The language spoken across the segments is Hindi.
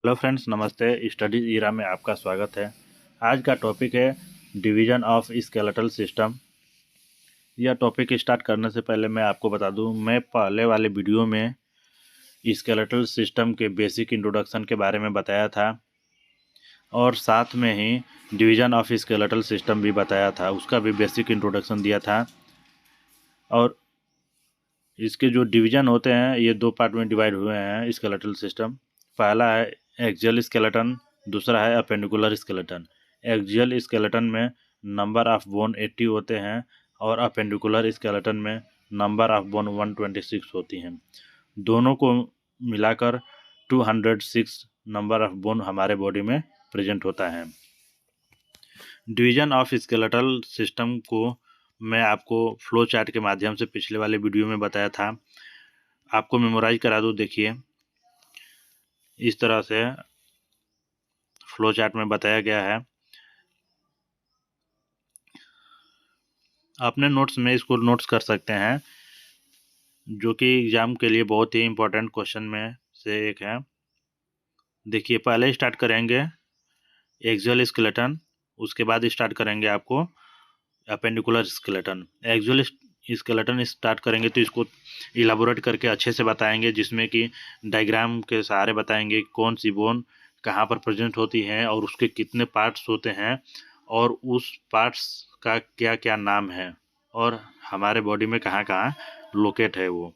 हेलो फ्रेंड्स, नमस्ते। स्टडी ईरा में आपका स्वागत है। आज का टॉपिक है डिवीजन ऑफ स्केलेटल सिस्टम। यह टॉपिक स्टार्ट करने से पहले मैं आपको बता दूं, मैं पहले वाले वीडियो में स्केलेटल सिस्टम के बेसिक इंट्रोडक्शन के बारे में बताया था और साथ में ही डिवीजन ऑफ स्केलेटल सिस्टम भी बताया था, उसका भी बेसिक इंट्रोडक्शन दिया था। और इसके जो डिवीजन होते हैं ये दो पार्ट में डिवाइड हुए हैं स्केलेटल सिस्टम। पहला है एक्सियल स्केलेटन, दूसरा है अपेंडिकुलर स्केलेटन। एक्सियल स्केलेटन में नंबर ऑफ बोन 80 होते हैं और अपेंडिकुलर स्केलेटन में नंबर ऑफ बोन 126 होती हैं। दोनों को मिलाकर 206 नंबर ऑफ बोन हमारे बॉडी में प्रेजेंट होता है। डिवीजन ऑफ स्केलेटल सिस्टम को मैं आपको फ्लो चार्ट के माध्यम से पिछले वाले वीडियो में बताया था, आपको मेमोराइज करा दूँ। देखिए, इस तरह से फ्लो चार्ट में बताया गया है। अपने नोट्स में इसको नोट्स कर सकते हैं, जो कि एग्जाम के लिए बहुत ही इम्पोर्टेंट क्वेश्चन में से एक है। देखिए, पहले स्टार्ट करेंगे एक्सियल स्केलेटन, उसके बाद स्टार्ट करेंगे आपको appendicular skeleton. Axial skeleton start करेंगे तो इसको इलाबोरेट करके अच्छे से बताएंगे, जिसमें कि डायग्राम के सहारे बताएंगे कौन सी बोन कहाँ पर प्रेजेंट होती है और उसके कितने पार्ट्स होते हैं और उस पार्ट्स का क्या क्या नाम है और हमारे बॉडी में कहाँ कहाँ लोकेट है वो।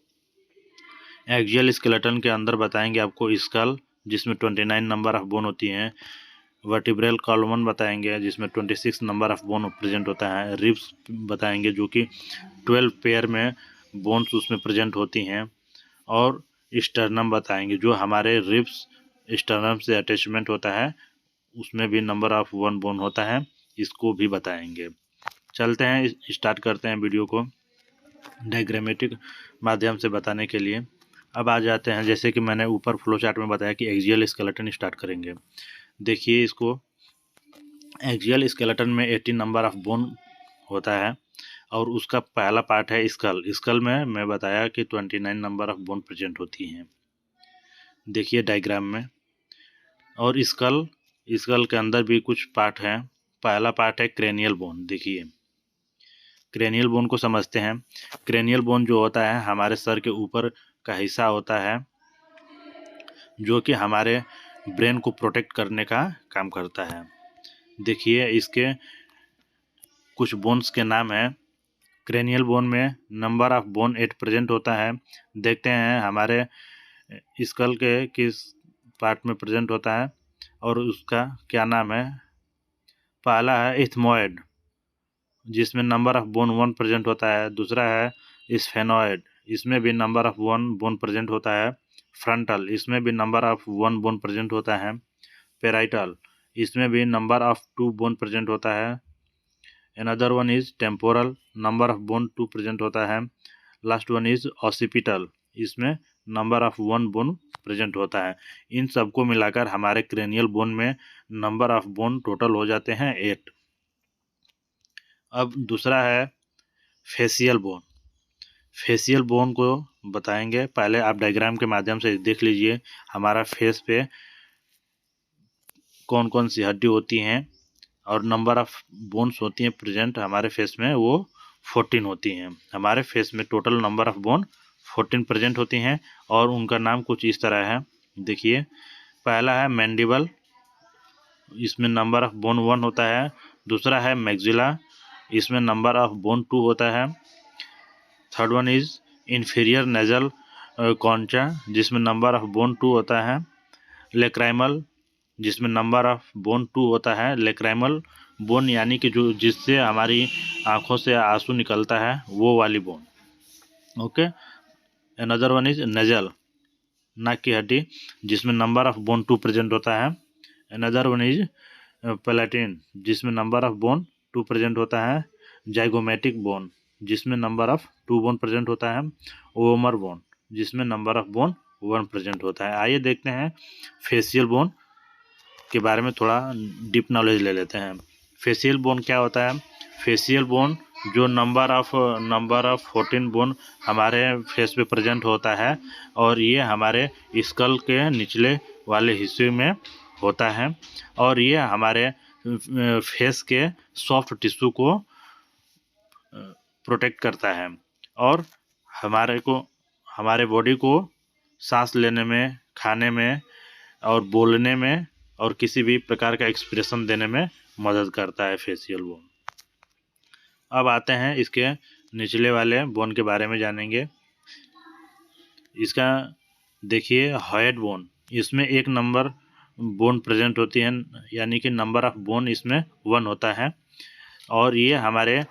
एक्सियल स्केलेटन के अंदर बताएंगे आपको स्कल, जिसमें 29 नंबर ऑफ बोन होती हैं। वर्टिब्रल कॉलम बताएंगे, जिसमें 26 नंबर ऑफ बोन प्रेजेंट होता है। रिब्स बताएंगे, जो कि 12 पेयर में बोन्स उसमें प्रेजेंट होती हैं। और स्टर्नम बताएंगे, जो हमारे रिब्स स्टर्नम से अटैचमेंट होता है, उसमें भी नंबर ऑफ 1 बोन होता है, इसको भी बताएंगे। चलते हैं, स्टार्ट करते हैं वीडियो को डायग्रामेटिक माध्यम से बताने के लिए। अब आ जाते हैं, जैसे कि मैंने ऊपर फ्लो चार्ट में बताया कि एक्सियल स्केलेटन स्टार्ट करेंगे। देखिए, इसको एक्सियल स्केलेटन में 18 नंबर ऑफ बोन होता है और उसका पहला पार्ट है स्कल। स्कल में मैं बताया कि 29 नंबर ऑफ बोन प्रेजेंट होती हैं, देखिए डायग्राम में। और स्कल के अंदर भी कुछ पार्ट हैं। पहला पार्ट है क्रेनियल बोन। देखिए, क्रेनियल बोन को समझते हैं। क्रेनियल बोन जो होता है हमारे सर के ऊपर का हिस्सा होता है, जो कि हमारे ब्रेन को प्रोटेक्ट करने का काम करता है। देखिए, इसके कुछ बोन्स के नाम हैं। क्रेनियल बोन में नंबर ऑफ बोन 8 प्रेजेंट होता है। देखते हैं हमारे स्कल के किस पार्ट में प्रेजेंट होता है और उसका क्या नाम है। पहला है इथमोइड, जिसमें नंबर ऑफ बोन 1 प्रेजेंट होता है। दूसरा है स्फेनोइड, इसमें भी नंबर ऑफ 1 बोन प्रेजेंट होता है। फ्रंटल, इसमें भी नंबर ऑफ 1 बोन प्रेजेंट होता है। पेराइटल, इसमें भी नंबर ऑफ 2 बोन प्रेजेंट होता है। Another one is temporal, number of bone 2 present होता है। लास्ट वन इज ऑसिपिटल, इसमें नंबर ऑफ 1 बोन प्रेजेंट होता है। इन सबको मिलाकर हमारे क्रेनियल बोन में नंबर ऑफ बोन टोटल हो जाते हैं 8। अब दूसरा है फेशियल बोन। फेशियल बोन को बताएंगे। पहले आप डायग्राम के माध्यम से देख लीजिए हमारा फेस पे कौन कौन सी हड्डी होती हैं और नंबर ऑफ बोन्स होती हैं प्रेजेंट हमारे फेस में, वो 14 होती हैं। हमारे फेस में total number of bone 14 present होती हैं और उनका नाम कुछ इस तरह है। देखिए, पहला है मैंडिबल, इसमें नंबर ऑफ बोन 1 होता है। दूसरा है मैक्सिला, इसमें नंबर ऑफ बोन 2 होता है। Third one is inferior nasal कॉन्चा, जिसमें नंबर ऑफ बोन 2 होता है। लेक्राइमल, जिसमें नंबर ऑफ बोन 2 होता है। लेक्राइमल बोन यानी कि जो जिससे हमारी आंखों से आंसू निकलता है, वो वाली bone. Okay. Another one is nasal, नाक की हड्डी, जिसमें नंबर ऑफ बोन 2 प्रेजेंट होता है। अनदर वन इज पैलेटिन, जिसमें नंबर ऑफ बोन 2 प्रेजेंट होता है। जाइगोमेटिक बोन, जिसमें नंबर ऑफ 2 बोन प्रेजेंट होता है। ओमर बोन, जिसमें नंबर ऑफ बोन 1 प्रेजेंट होता है। आइए देखते हैं फेशियल बोन के बारे में, थोड़ा डीप नॉलेज ले लेते हैं। फेशियल बोन क्या होता है। फेशियल बोन जो नंबर ऑफ 14 बोन हमारे फेस पे प्रेजेंट होता है और ये हमारे स्कल के निचले वाले हिस्से में होता है और ये हमारे फेस के सॉफ्ट टिश्यू को प्रोटेक्ट करता है और हमारे बॉडी को सांस लेने में, खाने में और बोलने में और किसी भी प्रकार का एक्सप्रेशन देने में मदद करता है फेशियल बोन। अब आते हैं इसके निचले वाले बोन के बारे में जानेंगे। इसका देखिए हेड बोन, इसमें 1 नंबर बोन प्रेजेंट होती है, यानी कि नंबर ऑफ बोन इसमें 1 होता है और ये हमारे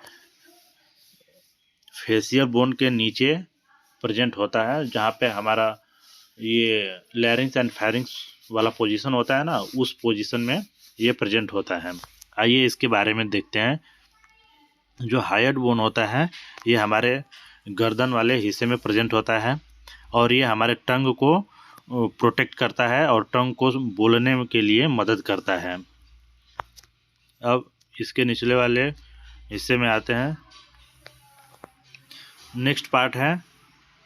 फेशियल बोन के नीचे प्रेजेंट होता है, जहाँ पे हमारा ये लैरिंक्स एंड फेरिंक्स वाला पोजीशन होता है ना, उस पोजीशन में ये प्रेजेंट होता है। आइए इसके बारे में देखते हैं। जो हाइड बोन होता है ये हमारे गर्दन वाले हिस्से में प्रेजेंट होता है और ये हमारे टंग को प्रोटेक्ट करता है और टंग को बोलने के लिए मदद करता है। अब इसके निचले वाले हिस्से में आते हैं। नेक्स्ट पार्ट है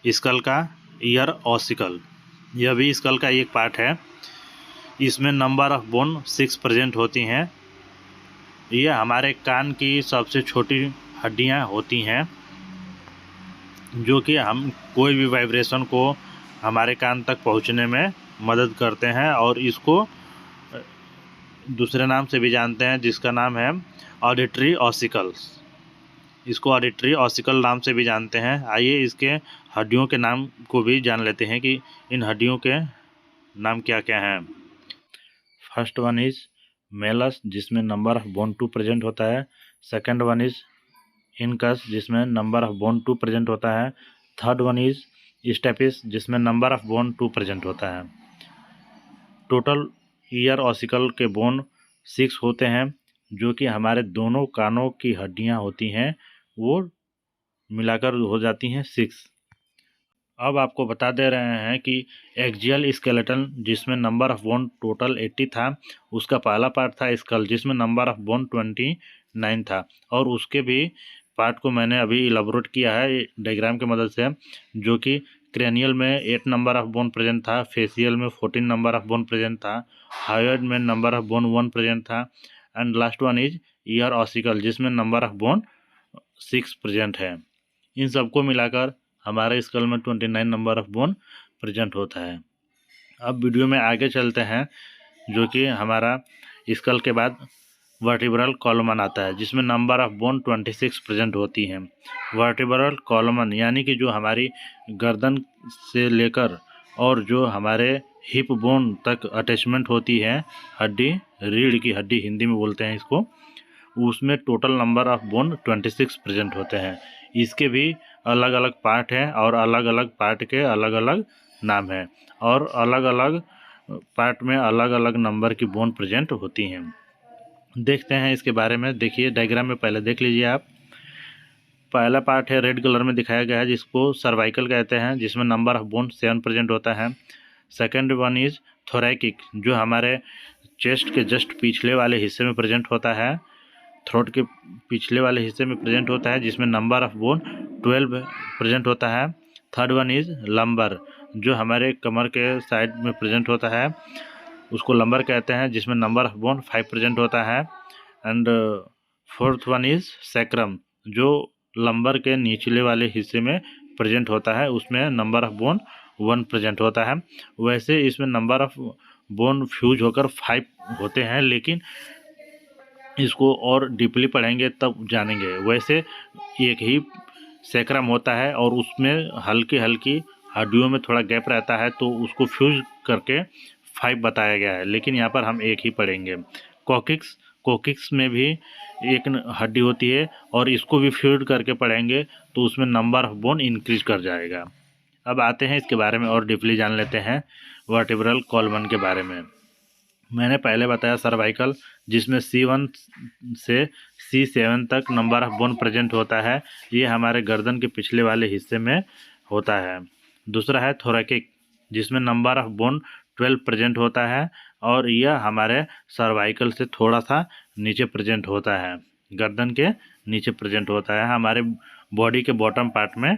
स्कल का ईयर ऑसिकल। यह भी स्कल का एक पार्ट है। इसमें नंबर ऑफ बोन 6 प्रेजेंट होती हैं। ये हमारे कान की सबसे छोटी हड्डियां होती हैं, जो कि हम कोई भी वाइब्रेशन को हमारे कान तक पहुंचने में मदद करते हैं और इसको दूसरे नाम से भी जानते हैं, जिसका नाम है ऑडिटरी ऑसिकल्स। इसको ऑडिटरी ऑसिकल नाम से भी जानते हैं। आइए इसके हड्डियों के नाम को भी जान लेते हैं कि इन हड्डियों के नाम क्या क्या हैं। फर्स्ट वन इज मेलस, जिसमें नंबर ऑफ बोन 2 प्रेजेंट होता है। सेकंड वन इज इनकस, जिसमें नंबर ऑफ बोन 2 प्रेजेंट होता है। थर्ड वन इज स्टेपिस, जिसमें नंबर ऑफ बोन 2 प्रेजेंट होता है। टोटल ईयर ऑसिकल के बोन 6 होते हैं, जो कि हमारे दोनों कानों की हड्डियां होती हैं, वो मिलाकर हो जाती हैं 6। अब आपको बता दे रहे हैं कि एक्जियल स्केलेटन, जिसमें नंबर ऑफ बोन टोटल 80 था, उसका पहला पार्ट था स्कल, जिसमें नंबर ऑफ बोन 29 था और उसके भी पार्ट को मैंने अभी इलाबोरेट किया है डायग्राम की मदद से, जो कि क्रेनियल में 8 नंबर ऑफ बोन प्रेजेंट था, फेशियल में 14 नंबर ऑफ बोन प्रेजेंट था, हाइड में नंबर ऑफ बोन 1 प्रेजेंट था and last one is year ossicle, जिसमें नंबर ऑफ बोन 6 प्रेजेंट है। इन सबको मिलाकर हमारे स्कल में 29 नंबर ऑफ बोन प्रेजेंट होता है। अब वीडियो में आगे चलते हैं, जो कि हमारा स्कल के बाद वर्टिब्रल कॉलमन आता है, जिसमें नंबर ऑफ बोन 26 प्रेजेंट होती हैं। वर्टिब्रल कॉलमन यानी कि जो हमारी गर्दन से लेकर और जो हमारे हिप बोन तक अटैचमेंट होती है हड्डी, रीढ़ की हड्डी हिंदी में बोलते हैं इसको, उसमें total number of bone 26 present होते हैं। इसके भी अलग अलग पार्ट हैं और अलग अलग पार्ट के अलग अलग नाम हैं और अलग अलग पार्ट में अलग अलग नंबर की बोन प्रेजेंट होती हैं। देखते हैं इसके बारे में। देखिए डायग्राम में पहले देख लीजिए आप। पहला पार्ट है रेड कलर में दिखाया गया है, जिसको सर्वाइकल कहते हैं, जिसमें नंबर ऑफ बोन 7 प्रेजेंट होता है। सेकंड वन इज थोरैकिक, जो हमारे चेस्ट के जस्ट पिछले वाले हिस्से में प्रेजेंट होता है, थ्रोट के पिछले वाले हिस्से में प्रेजेंट होता है, जिसमें नंबर ऑफ बोन 12 प्रेजेंट होता है। थर्ड वन इज लंबर, जो हमारे कमर के साइड में प्रेजेंट होता है, उसको लंबर कहते हैं, जिसमें नंबर ऑफ बोन 5 प्रेजेंट होता है। And fourth one is sacrum, जो लंबर के निचले वाले हिस्से में प्रेजेंट होता है, उसमें नंबर ऑफ बोन 1 प्रेजेंट होता है। वैसे इसमें नंबर ऑफ बोन फ्यूज होकर 5 होते हैं, लेकिन इसको और डीपली पढ़ेंगे तब जानेंगे। वैसे एक ही सैक्रम होता है और उसमें हल्की हल्की हड्डियों में थोड़ा गैप रहता है, तो उसको फ्यूज करके 5 बताया गया है, लेकिन यहाँ पर हम एक ही पढ़ेंगे। कोकिक्स में भी एक हड्डी होती है और इसको भी फ्यूज करके पढ़ेंगे, तो उसमें नंबर ऑफ बोन इंक्रीज कर जाएगा। अब आते हैं इसके बारे में और डीपली जान लेते हैं वर्टिब्रल कॉलमन के बारे में। मैंने पहले बताया सर्वाइकल, जिसमें C1 से C7 तक नंबर ऑफ बोन प्रेजेंट होता है, ये हमारे गर्दन के पिछले वाले हिस्से में होता है। दूसरा है थोरैकिक, जिसमें नंबर ऑफ बोन 12 प्रेजेंट होता है और यह हमारे सर्वाइकल से थोड़ा सा नीचे प्रेजेंट होता है, गर्दन के नीचे प्रेजेंट होता है, हमारे बॉडी के बॉटम पार्ट में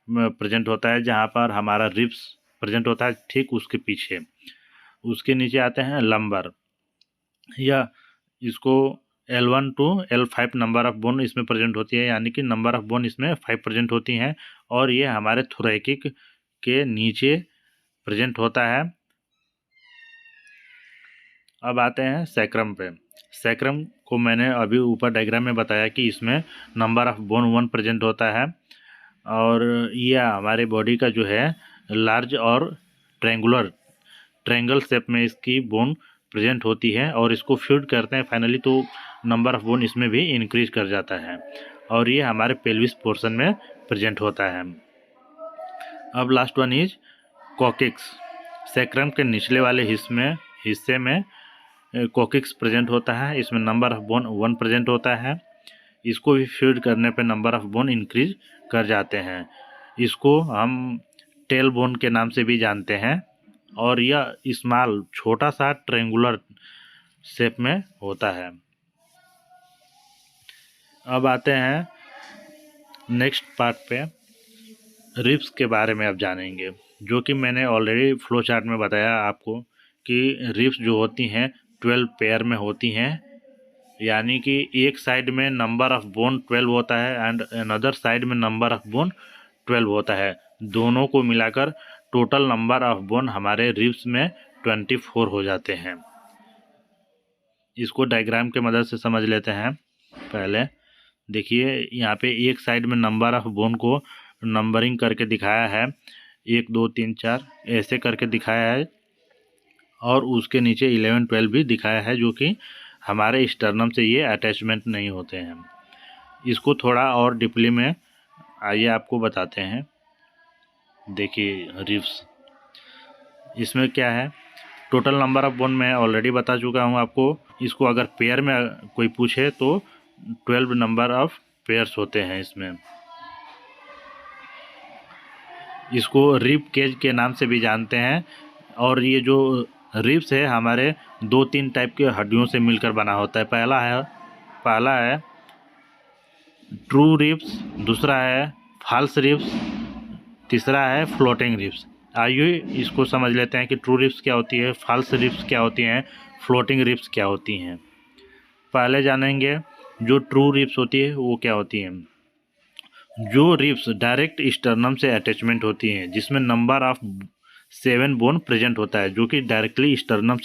प्रेजेंट होता है, जहाँ पर हमारा रिब्स प्रेजेंट होता है, ठीक उसके पीछे। उसके नीचे आते हैं लंबर, या इसको L1 to L5 number of bone इसमें प्रेजेंट होती है, यानी कि नंबर ऑफ बोन इसमें 5 प्रेजेंट होती हैं, और ये हमारे थोरैकिक के नीचे प्रेजेंट होता है। अब आते हैं सैक्रम पे। सैक्रम को मैंने अभी ऊपर डायग्राम में बताया कि इसमें नंबर ऑफ बोन 1 प्रेजेंट होता है, और यह हमारे बॉडी का जो है लार्ज और ट्रायंगल शेप में इसकी बोन प्रेजेंट होती है, और इसको फ्यूड करते हैं फाइनली, तो नंबर ऑफ बोन इसमें भी इंक्रीज कर जाता है, और ये हमारे पेल्विस पोर्शन में प्रेजेंट होता है। अब last one is coccyx. Sacrum के निचले वाले हिस्से में कॉकिक्स प्रेजेंट होता है, इसमें नंबर ऑफ बोन 1 प्रेजेंट होता है। इसको भी फीड करने पे नंबर ऑफ बोन इंक्रीज कर जाते हैं। इसको हम टेल बोन के नाम से भी जानते हैं, और यह स्मॉल छोटा सा ट्रायंगुलर शेप में होता है। अब आते हैं नेक्स्ट पार्ट पे, रिब्स के बारे में अब जानेंगे, जो कि मैंने ऑलरेडी फ्लो चार्ट में बताया आपको कि रिब्स जो होती हैं 12 पेयर में होती हैं, यानी कि एक साइड में नंबर ऑफ बोन 12 होता है एंड अनदर साइड में नंबर ऑफ बोन 12 होता है। दोनों को मिलाकर टोटल नंबर ऑफ बोन हमारे रिब्स में 24 हो जाते हैं। इसको डायग्राम के मदद से समझ लेते हैं। पहले देखिए, यहाँ पे एक साइड में नंबर ऑफ बोन को नंबरिंग करके दिखाया है, 1 2 3 4 ऐसे करके दिखाया है, और उसके नीचे 11 12 भी दिखाया है, जो कि हमारे स्टर्नम से ये अटैचमेंट नहीं होते हैं। इसको थोड़ा और डीपली में आइए आपको बताते हैं। देखिए रिब्स, इसमें क्या है, टोटल नंबर ऑफ बोन मैं ऑलरेडी बता चुका हूँ आपको। इसको अगर पेयर में कोई पूछे तो 12 नंबर ऑफ पेयर्स होते हैं इसमें। इसको रिब केज के नाम से भी जानते हैं, और ये जो रिब्स है हमारे 2-3 टाइप के हड्डियों से मिलकर बना होता है। पहला है ट्रू रिब्स, दूसरा है फॉल्स रिब्स, तीसरा है फ्लोटिंग रिब्स। आइए इसको समझ लेते हैं कि ट्रू रिब्स क्या होती है, फॉल्स रिब्स क्या होती हैं, फ्लोटिंग रिब्स क्या होती हैं। पहले जानेंगे जो ट्रू रिब्स होती है वो क्या होती हैं। जो रिब्स डायरेक्ट स्टर्नम से अटैचमेंट होती हैं, जिसमें नंबर ऑफ 7 बोन प्रेजेंट होता है, जो कि डायरेक्टली स्टर्नम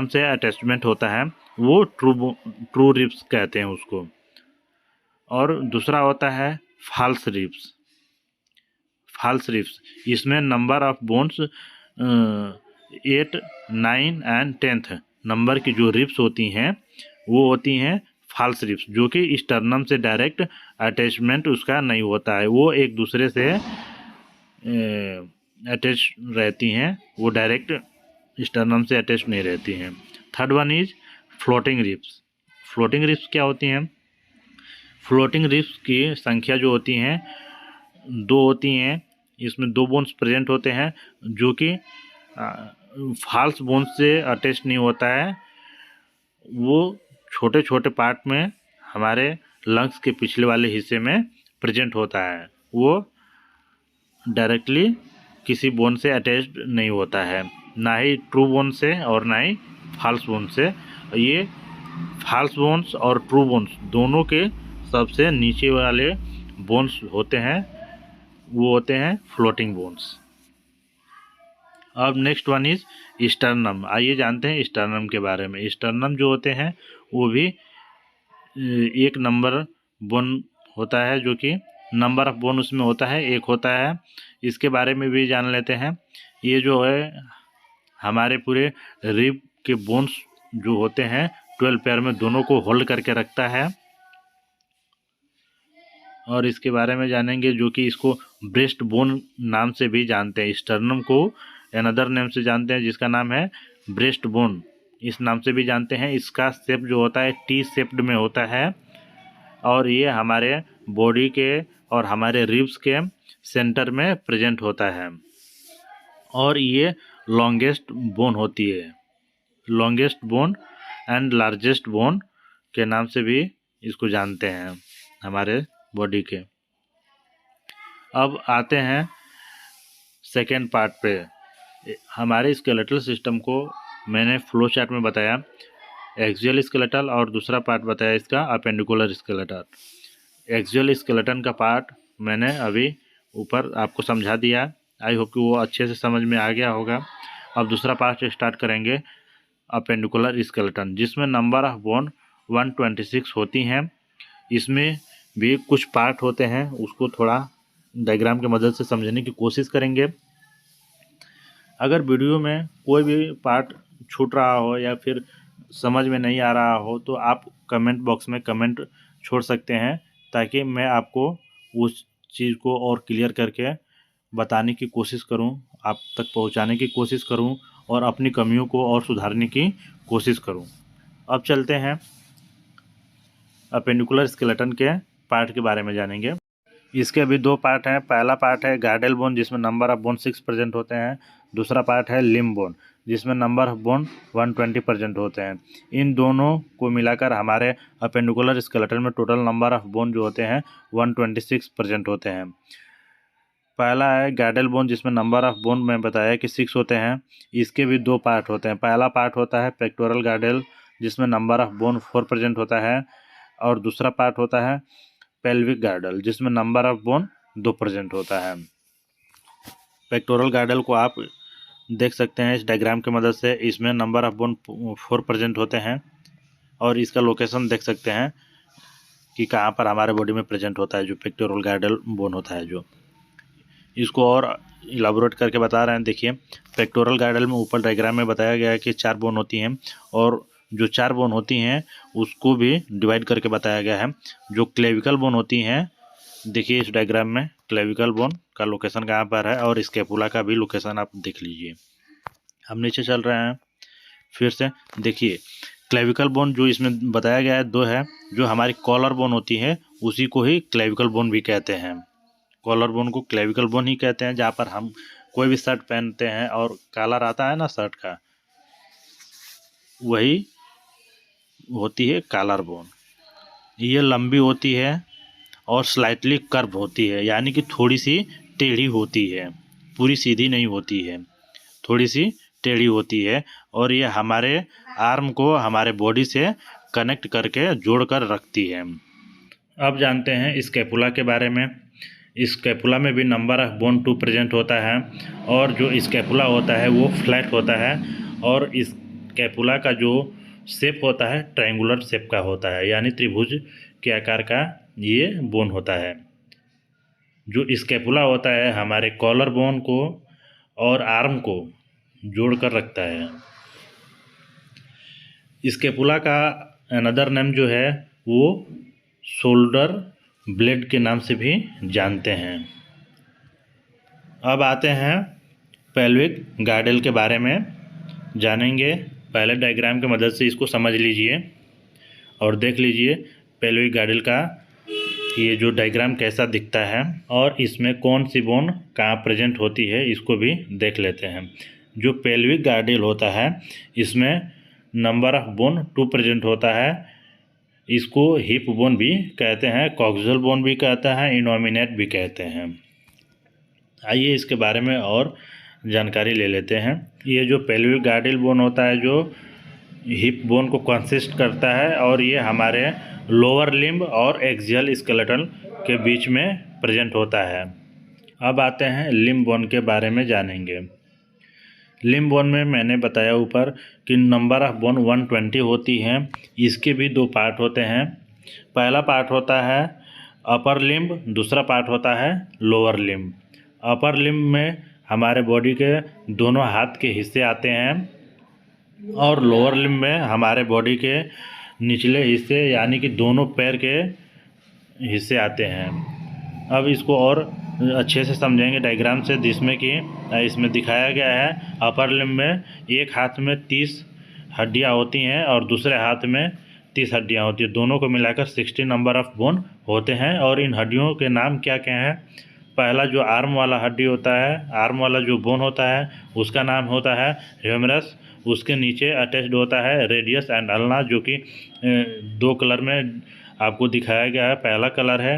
से अटैचमेंट होता है, वो ट्रू रिब्स कहते हैं उसको। और दूसरा होता है फॉल्स रिब्स। इसमें number of bones 8 9 and 10th number की जो रिब्स होती हैं वो होती हैं फॉल्स रिब्स, जो कि स्टर्नम से डायरेक्ट अटैचमेंट उसका नहीं होता है, वो एक दूसरे से अटैच रहती हैं, वो डायरेक्ट स्टर्नम से अटैच नहीं रहती हैं। Third one is floating ribs. Floating ribs क्या होती हैं? फ्लोटिंग रिब्स की संख्या जो होती हैं 2 होती हैं। इसमें 2 बोन्स प्रेजेंट होते हैं, जो कि फॉल्स बोन्स से अटैच नहीं होता है, वो छोटे छोटे पार्ट में हमारे लंग्स के पिछले वाले हिस्से में प्रेजेंट होता है, वो डायरेक्टली किसी बोन से अटैच्ड नहीं होता है, ना ही ट्रू बोन से और ना ही फॉल्स बोन से। ये फॉल्स बोन्स और ट्रू बोन्स दोनों के सबसे नीचे वाले बोन्स होते हैं, वो होते हैं फ्लोटिंग बोन्स। अब नेक्स्ट वन इज स्टर्नम। आइए जानते हैं स्टर्नम के बारे में। स्टर्नम जो होते हैं वो भी एक नंबर बोन होता है, जो कि नंबर ऑफ बोन उसमें होता है, एक होता है। इसके बारे में भी जान लेते हैं। ये जो है हमारे पूरे रिब के बोन्स जो होते हैं 12 पेयर में, दोनों को होल्ड करके रखता है। और इसके बारे में जानेंगे, जो कि इसको ब्रेस्ट बोन नाम से भी जानते हैं। स्टर्नम को अनदर नेम से जानते हैं, जिसका नाम है ब्रेस्ट बोन, इस नाम से भी जानते हैं। इसका शेप जो होता है टी शेप्ड में होता है, और ये हमारे बॉडी के और हमारे रिब्स के सेंटर में प्रेजेंट होता है, और ये लॉन्गेस्ट बोन होती है। Longest bone and largest bone के नाम से भी इसको जानते हैं हमारे बॉडी के। अब आते हैं सेकेंड पार्ट पे, हमारे स्केलेटल सिस्टम को मैंने फ्लो चार्ट में बताया, एक्सियल स्केलेटल, और दूसरा पार्ट बताया इसका अपेंडिकुलर स्केलेटल। एक्सियल स्केलेटन का पार्ट मैंने अभी ऊपर आपको समझा दिया, आई होप कि वो अच्छे से समझ में आ गया होगा। अब दूसरा पार्ट स्टार्ट करेंगे, अपेंडिकुलर स्केलेटन, जिसमें नंबर ऑफ बोन 126 होती हैं। इसमें भी कुछ पार्ट होते हैं, उसको थोड़ा डायग्राम की मदद से समझने की कोशिश करेंगे। अगर वीडियो में कोई भी पार्ट छूट रहा हो या फिर समझ में नहीं आ रहा हो तो आप कमेंट बॉक्स में कमेंट छोड़ सकते हैं, ताकि मैं आपको उस चीज़ को और क्लियर करके बताने की कोशिश करूं, आप तक पहुंचाने की कोशिश करूं और अपनी कमियों को और सुधारने की कोशिश करूं। अब चलते हैं अपेंडिकुलर स्केलेटन के पार्ट के बारे में जानेंगे। इसके अभी दो पार्ट हैं। पहला पार्ट है गार्डेल बोन, जिसमें नंबर ऑफ बोन 6 प्रेजेंट होते हैं। दूसरा पार्ट है लिम्ब बोन, जिसमें नंबर ऑफ बोन 120 प्रेजेंट होते हैं। इन दोनों को मिलाकर हमारे अपेंडिकुलर स्केलेटन में टोटल नंबर ऑफ बोन जो होते हैं 126 प्रेजेंट होते हैं। पहला है गार्डेल बोन, जिसमें नंबर ऑफ बोन मैं बताया कि 6 होते हैं। इसके भी दो पार्ट होते हैं। पहला पार्ट होता है पेक्टोरल गार्डेल, जिसमें नंबर ऑफ बोन 4 प्रेजेंट होता है, और दूसरा पार्ट होता है पेल्विक गार्डल, जिसमें नंबर ऑफ बोन 2 प्रेजेंट होता है। पेक्टोरल गार्डल को आप देख सकते हैं इस डायग्राम की मदद से। इसमें नंबर ऑफ बोन 4 प्रेजेंट होते हैं, और इसका लोकेशन देख सकते हैं कि कहाँ पर हमारे बॉडी में प्रेजेंट होता है, जो पेक्टोरल गार्डल बोन होता है। जो इसको और इलाबोरेट करके बता रहे हैं, देखिए पेक्टोरल गार्डल में ऊपर डायग्राम में बताया गया है कि 4 बोन होती हैं, और जो 4 बोन होती हैं उसको भी डिवाइड करके बताया गया है। जो क्लेविकल बोन होती हैं, देखिए इस डायग्राम में क्लेविकल बोन का लोकेशन कहाँ पर है, और स्कैपुला का भी लोकेशन आप देख लीजिए। हम नीचे चल रहे हैं फिर से। देखिए क्लेविकल बोन जो इसमें बताया गया है 2 है। जो हमारी कॉलर बोन होती है उसी को ही क्लेविकल बोन भी कहते हैं। कॉलर बोन को क्लेविकल बोन ही कहते हैं। जहाँ पर हम कोई भी शर्ट पहनते हैं और कॉलर आता है ना शर्ट का, वही होती है कॉलर बोन। ये लंबी होती है और स्लाइटली कर्व होती है, यानी कि थोड़ी सी टेढ़ी होती है, पूरी सीधी नहीं होती है, थोड़ी सी टेढ़ी होती है। और ये हमारे आर्म को हमारे बॉडी से कनेक्ट करके जोड़ कर रखती है। अब जानते हैं स्कैपुला के बारे में। स्कैपुला में भी नंबर ऑफ बोन 2 प्रेजेंट होता है, और जो स्कैपुला होता है वो फ्लैट होता है, और स्कैपुला का जो शेप होता है ट्रायंगुलर शेप का होता है, यानी त्रिभुज के आकार का ये बोन होता है। जो स्कैपुला होता है हमारे कॉलर बोन को और आर्म को जोड़ कर रखता है। स्कैपुला का अनदर नेम जो है वो शोल्डर ब्लेड के नाम से भी जानते हैं। अब आते हैं पेल्विक गार्डल के बारे में जानेंगे। पहले डायग्राम की मदद से इसको समझ लीजिए और देख लीजिए पेल्विक गार्डल का ये जो डायग्राम कैसा दिखता है, और इसमें कौन सी बोन कहाँ प्रेजेंट होती है इसको भी देख लेते हैं। जो पेल्विक गार्डल होता है इसमें नंबर ऑफ बोन 2 प्रेजेंट होता है। इसको हिप बोन भी कहते हैं, कॉक्सियल बोन भी कहता है, इनोमिनेट भी कहते हैं। आइए इसके बारे में और जानकारी ले लेते हैं। ये जो पेल्विक गार्डल बोन होता है जो हिप बोन को कंसिस्ट करता है, और ये हमारे लोअर लिम्ब और एक्सियल स्केलेटन के बीच में प्रेजेंट होता है। अब आते हैं लिम्ब बोन के बारे में जानेंगे। लिम्ब बोन में मैंने बताया ऊपर कि नंबर ऑफ बोन 120 होती हैं। इसके भी 2 पार्ट होते हैं। पहला पार्ट होता है अपर लिम्ब, दूसरा पार्ट होता है लोअर लिम्ब। अपर लिम्ब में हमारे बॉडी के दोनों हाथ के हिस्से आते हैं, और लोअर लिम्ब में हमारे बॉडी के निचले हिस्से यानी कि दोनों पैर के हिस्से आते हैं। अब इसको और अच्छे से समझेंगे डायग्राम से, जिसमें कि इसमें दिखाया गया है अपर लिम्ब में एक हाथ में 30 हड्डियां होती हैं और दूसरे हाथ में 30 हड्डियां होती हैं। दोनों को मिलाकर 60 नंबर ऑफ बोन होते हैं। और इन हड्डियों के नाम क्या क्या हैं? पहला जो आर्म वाला हड्डी होता है, आर्म वाला जो बोन होता है उसका नाम होता है ह्यूमरस। उसके नीचे अटैच्ड होता है रेडियस एंड अल्ना, जो कि 2 कलर में आपको दिखाया गया है। पहला कलर है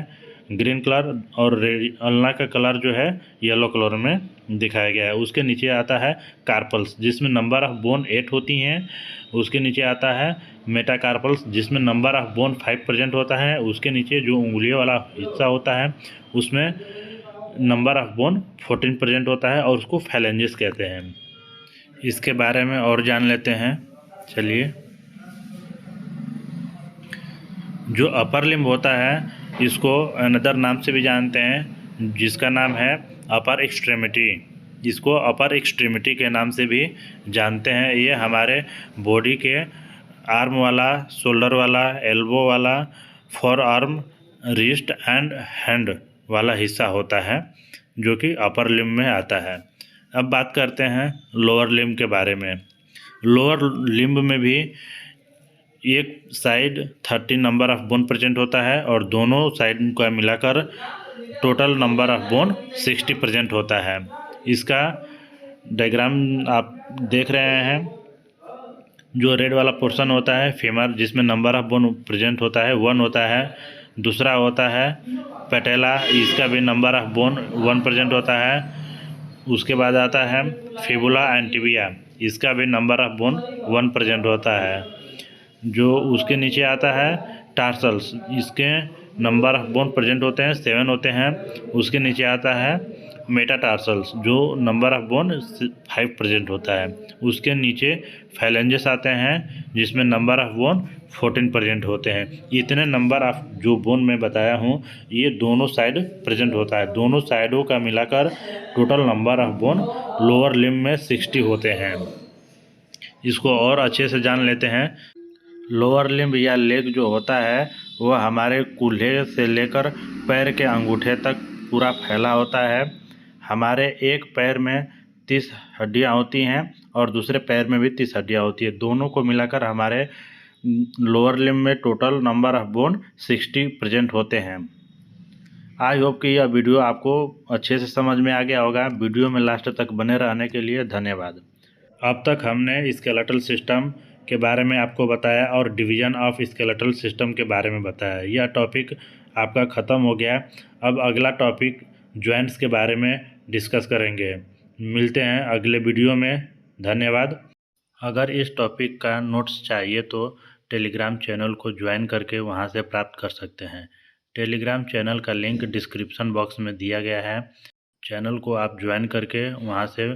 ग्रीन कलर और अल्ना का कलर जो है येलो कलर में दिखाया गया है। उसके नीचे आता है कार्पल्स, जिसमें नंबर ऑफ बोन 8 होती हैं। उसके नीचे आता है मेटाकार्पल्स, जिसमें नंबर ऑफ बोन 5 प्रेजेंट होता है। उसके नीचे जो उंगलियों वाला हिस्सा होता है उसमें नंबर ऑफ बोन 14 प्रेजेंट होता है और उसको फैलेंजेस कहते हैं। इसके बारे में और जान लेते हैं, चलिए। जो अपर लिम्ब होता है इसको अनदर नाम से भी जानते हैं, जिसका नाम है अपर एक्सट्रीमिटी। इसको अपर एक्सट्रीमिटी के नाम से भी जानते हैं। ये हमारे बॉडी के आर्म वाला, शोल्डर वाला, एल्बो वाला, four arm, wrist and hand वाला हिस्सा होता है, जो कि अपर लिम्ब में आता है। अब बात करते हैं लोअर लिम्ब के बारे में। लोअर लिम्ब में भी एक side 30 number of bone present होता है और दोनों साइड का मिलाकर total number of bone 60 present होता है। इसका डायग्राम आप देख रहे हैं। जो रेड वाला पोर्शन होता है फीमर, जिसमें नंबर ऑफ बोन प्रेजेंट होता है 1 होता है। दूसरा होता है पैटेला, इसका भी नंबर ऑफ बोन 1 प्रेजेंट होता है। उसके बाद आता है फिबुला एंड टिबिया, इसका भी नंबर ऑफ बोन 1 प्रेजेंट होता है। जो उसके नीचे आता है टार्सल्स, इसके नंबर ऑफ बोन प्रेजेंट होते हैं 7 होते हैं। उसके नीचे आता है मेटाटार्सल्स, जो नंबर ऑफ बोन 5 प्रेजेंट होता है। उसके नीचे फैलेंजेस आते हैं, जिसमें नंबर ऑफ बोन 14 प्रेजेंट होते हैं। इतने नंबर ऑफ जो बोन मैं बताया हूँ ये दोनों साइड प्रेजेंट होता है। दोनों साइडों का मिलाकर total number of bone lower limb में 60 होते हैं। इसको और अच्छे से जान लेते हैं। लोअर लिम्ब या लेग जो होता है वह हमारे कूल्हे से लेकर पैर के अंगूठे तक पूरा फैला होता है। हमारे एक पैर में 30 हड्डियाँ होती हैं और दूसरे पैर में भी 30 हड्डियाँ होती है। दोनों को मिलाकर हमारे लोअर लिम्ब में total number of bone 60 present होते हैं। आई होप कि यह वीडियो आपको अच्छे से समझ में आ गया होगा। वीडियो में लास्ट तक बने रहने के लिए धन्यवाद। अब तक हमने स्केलेटल सिस्टम के बारे में आपको बताया और डिवीज़न ऑफ स्केलेटल सिस्टम के बारे में बताया। यह टॉपिक आपका ख़त्म हो गया। अब अगला टॉपिक जॉइंट्स के बारे में डिस्कस करेंगे। मिलते हैं अगले वीडियो में। धन्यवाद। अगर इस टॉपिक का नोट्स चाहिए तो टेलीग्राम चैनल को ज्वाइन करके वहां से प्राप्त कर सकते हैं। टेलीग्राम चैनल का लिंक डिस्क्रिप्शन बॉक्स में दिया गया है। चैनल को आप ज्वाइन करके वहां से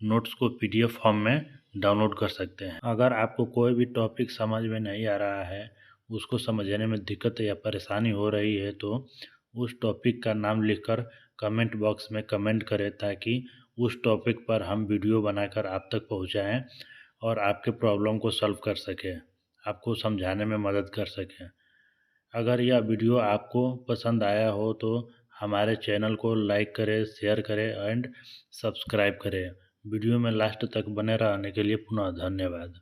नोट्स को PDF फॉर्म में डाउनलोड कर सकते हैं। अगर आपको कोई भी टॉपिक समझ में नहीं आ रहा है, उसको समझने में दिक्कत या परेशानी हो रही है, तो उस टॉपिक का नाम लिखकर कमेंट बॉक्स में कमेंट करें, ताकि उस टॉपिक पर हम वीडियो बनाकर आप तक पहुंचाएं और आपके प्रॉब्लम को सॉल्व कर सकें, आपको समझाने में मदद कर सकें। अगर यह वीडियो आपको पसंद आया हो तो हमारे चैनल को लाइक करें, शेयर करें एंड सब्सक्राइब करें। वीडियो में लास्ट तक बने रहने के लिए पुनः धन्यवाद।